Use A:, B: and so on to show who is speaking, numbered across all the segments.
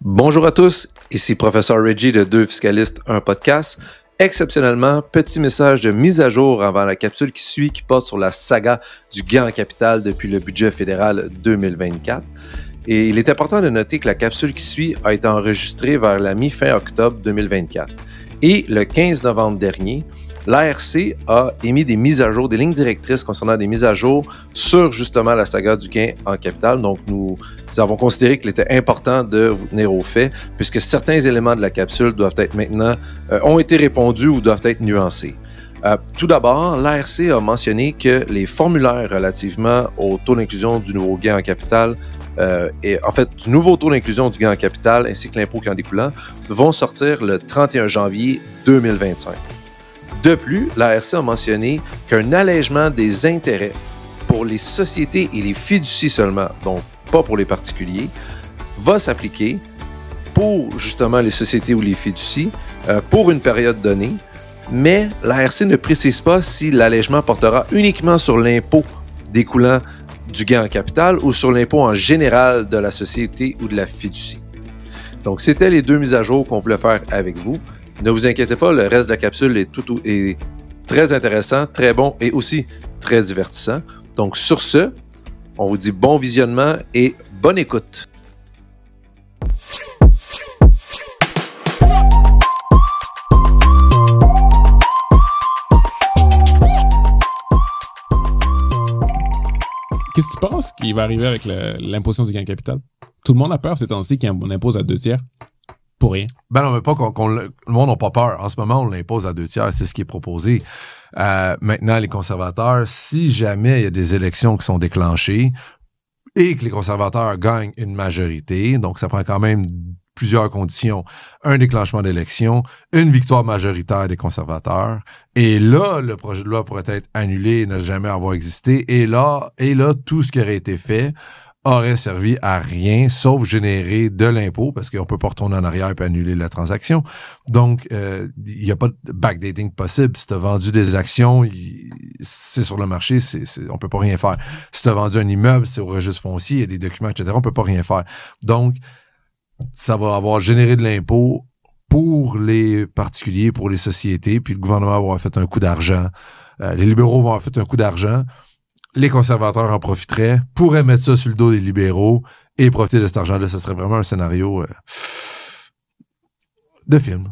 A: Bonjour à tous, ici Professeur Reggie de Deux Fiscalistes, un podcast. Exceptionnellement, petit message de mise à jour avant la capsule qui suit, qui porte sur la saga du gain en capital depuis le budget fédéral 2024. Et il est important de noter que la capsule qui suit a été enregistrée vers la mi-fin octobre 2024. Et le 15 novembre dernier, l'ARC a émis des mises à jour, des lignes directrices concernant des mises à jour sur justement la saga du gain en capital. Donc, nous avons considéré qu'il était important de vous tenir au fait, puisque certains éléments de la capsule doivent être maintenant, ont été répondus ou doivent être nuancés. Tout d'abord, l'ARC a mentionné que les formulaires relativement au taux d'inclusion du nouveau gain en capital, du nouveau taux d'inclusion du gain en capital ainsi que l'impôt qui en découlant, vont sortir le 31 janvier 2025. De plus, l'ARC a mentionné qu'un allègement des intérêts pour les sociétés et les fiducies seulement, donc pas pour les particuliers, va s'appliquer pour justement les sociétés ou les fiducies pour une période donnée, mais l'ARC ne précise pas si l'allègement portera uniquement sur l'impôt découlant du gain en capital ou sur l'impôt en général de la société ou de la fiducie. Donc, c'était les deux mises à jour qu'on voulait faire avec vous. Ne vous inquiétez pas, le reste de la capsule est très intéressant, très bon et aussi très divertissant. Donc, sur ce, on vous dit bon visionnement et bonne écoute.
B: Qu'est-ce que tu penses qui va arriver avec l'imposition du gain en capital? Tout le monde a peur ces temps-ci qu'on impose à 2/3. Pour rien.
C: Ben non, mais pas le monde n'a pas peur. En ce moment, on l'impose à 2/3, c'est ce qui est proposé. Maintenant, les conservateurs, si jamais il y a des élections qui sont déclenchées et que les conservateurs gagnent une majorité, donc ça prend quand même plusieurs conditions. Un déclenchement d'élection, une victoire majoritaire des conservateurs, et là, le projet de loi pourrait être annulé et ne jamais avoir existé, et là, tout ce qui aurait été fait aurait servi à rien, sauf générer de l'impôt, parce qu'on peut pas retourner en arrière et annuler la transaction. Donc, il n'y a pas de backdating possible. Si tu as vendu des actions, c'est sur le marché, on peut pas rien faire. Si tu as vendu un immeuble, c'est au registre foncier, il y a des documents, etc., on peut pas rien faire. Donc, ça va avoir généré de l'impôt pour les particuliers, pour les sociétés, puis le gouvernement va avoir fait un coup d'argent. Les libéraux vont avoir fait un coup d'argent. Les conservateurs en profiteraient, pourraient mettre ça sur le dos des libéraux et profiter de cet argent-là. Ce serait vraiment un scénario de film.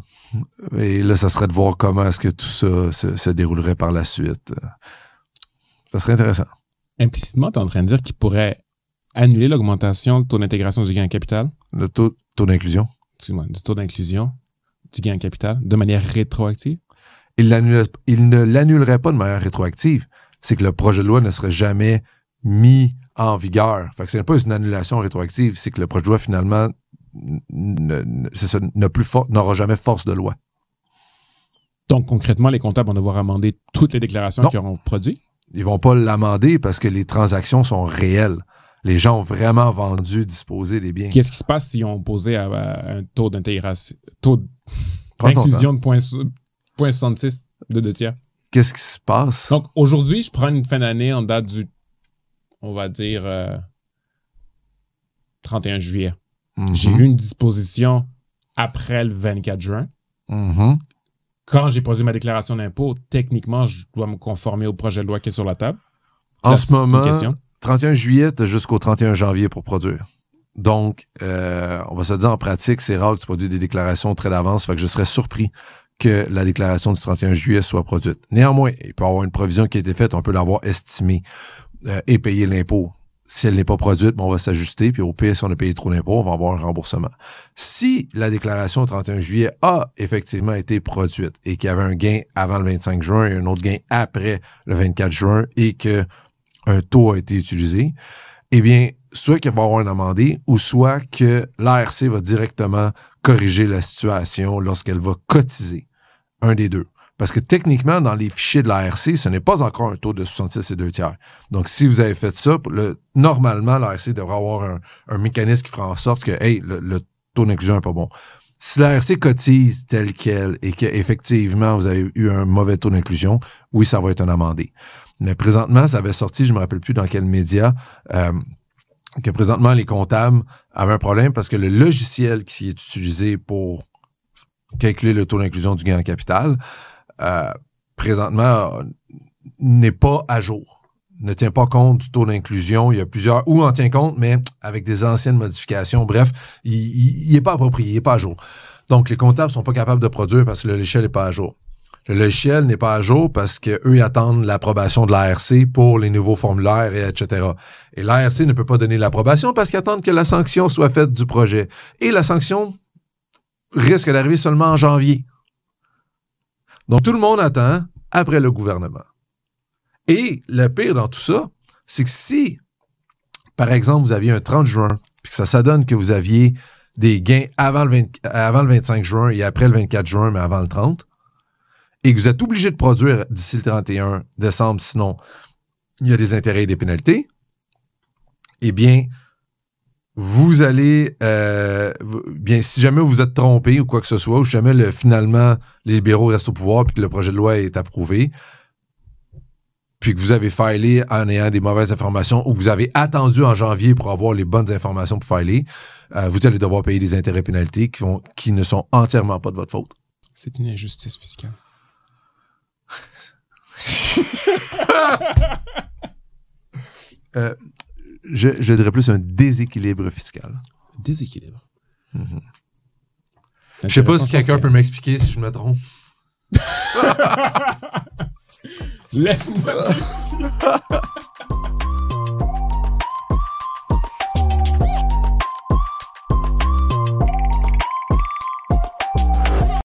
C: Et là, ça serait de voir comment est-ce que tout ça se déroulerait par la suite. Ça serait intéressant.
B: Implicitement, tu es en train de dire qu'il pourrait annuler l'augmentation du taux d'intégration du gain en capital?
C: Le taux d'inclusion.
B: Excuse-moi, du taux d'inclusion du gain en capital de manière rétroactive?
C: Il ne l'annulerait pas de manière rétroactive. C'est que le projet de loi ne serait jamais mis en vigueur. Fait que ce n'est pas une annulation rétroactive, c'est que le projet de loi, finalement, n'aura jamais force de loi.
B: Donc, concrètement, les comptables vont devoir amender toutes les déclarations qu'ils auront produites?
C: Ils vont pas l'amender parce que les transactions sont réelles. Les gens ont vraiment vendu, disposé des biens.
B: Qu'est-ce qui se passe s'ils ont posé à un taux d'intégration, taux d'inclusion de 0,66 de 2/3?
C: Qu'est-ce qui se passe?
B: Donc, aujourd'hui, je prends une fin d'année en date du, on va dire, 31 juillet. Mm-hmm. J'ai eu une disposition après le 24 juin.
C: Mm-hmm.
B: Quand j'ai posé ma déclaration d'impôt, techniquement, je dois me conformer au projet de loi qui est sur la table.
C: En ce moment, 31 juillet, tu as jusqu'au 31 janvier pour produire. Donc, on va se dire en pratique, c'est rare que tu produis des déclarations très d'avance, fait que je serais surpris que la déclaration du 31 juillet soit produite. Néanmoins, il peut y avoir une provision qui a été faite, on peut l'avoir estimée et payer l'impôt. Si elle n'est pas produite, on va s'ajuster, puis au pire, si on a payé trop d'impôt, on va avoir un remboursement. Si la déclaration du 31 juillet a effectivement été produite et qu'il y avait un gain avant le 25 juin et un autre gain après le 24 juin et qu'un taux a été utilisé, eh bien, soit qu'il va y avoir un amendé ou soit que l'ARC va directement corriger la situation lorsqu'elle va cotiser. Un des deux. Parce que techniquement, dans les fichiers de l'ARC, ce n'est pas encore un taux de 66 et 2/3. Donc, si vous avez fait ça, normalement, l'ARC devrait avoir un mécanisme qui fera en sorte que, le taux d'inclusion n'est pas bon. Si l'ARC cotise tel quel et qu'effectivement, vous avez eu un mauvais taux d'inclusion, oui, ça va être un amendé. Mais présentement, ça avait sorti, je ne me rappelle plus dans quel média, que présentement, les comptables avaient un problème parce que le logiciel qui est utilisé pour calculer le taux d'inclusion du gain en capital, présentement, n'est pas à jour. Ne tient pas compte du taux d'inclusion. Il y a plusieurs, ou en tient compte, mais avec des anciennes modifications. Bref, il n'est pas approprié, il n'est pas à jour. Donc, les comptables sont pas capables de produire parce que le logiciel n'est pas à jour. Le logiciel n'est pas à jour parce qu'eux, ils attendent l'approbation de l'ARC pour les nouveaux formulaires, etc. Et l'ARC ne peut pas donner l'approbation parce qu'ils attendent que la sanction soit faite du projet. Et la sanction risque d'arriver seulement en janvier. Donc, tout le monde attend après le gouvernement. Et le pire dans tout ça, c'est que si, par exemple, vous aviez un 30 juin, puis que ça donne que vous aviez des gains avant le 25 juin et après le 24 juin, mais avant le 30, et que vous êtes obligé de produire d'ici le 31 décembre, sinon il y a des intérêts et des pénalités, eh bien, vous allez, bien, si jamais vous êtes trompé ou quoi que ce soit, ou si jamais finalement les libéraux restent au pouvoir puis que le projet de loi est approuvé, puis que vous avez filé en ayant des mauvaises informations ou que vous avez attendu en janvier pour avoir les bonnes informations pour filer, vous allez devoir payer des intérêts et pénalités qui ne sont entièrement pas de votre faute.
B: C'est une injustice fiscale.
C: Je dirais plus un déséquilibre fiscal.
B: Déséquilibre.
C: Mm-hmm. Je sais pas si quelqu'un peut m'expliquer si je me trompe.
B: Laisse-moi.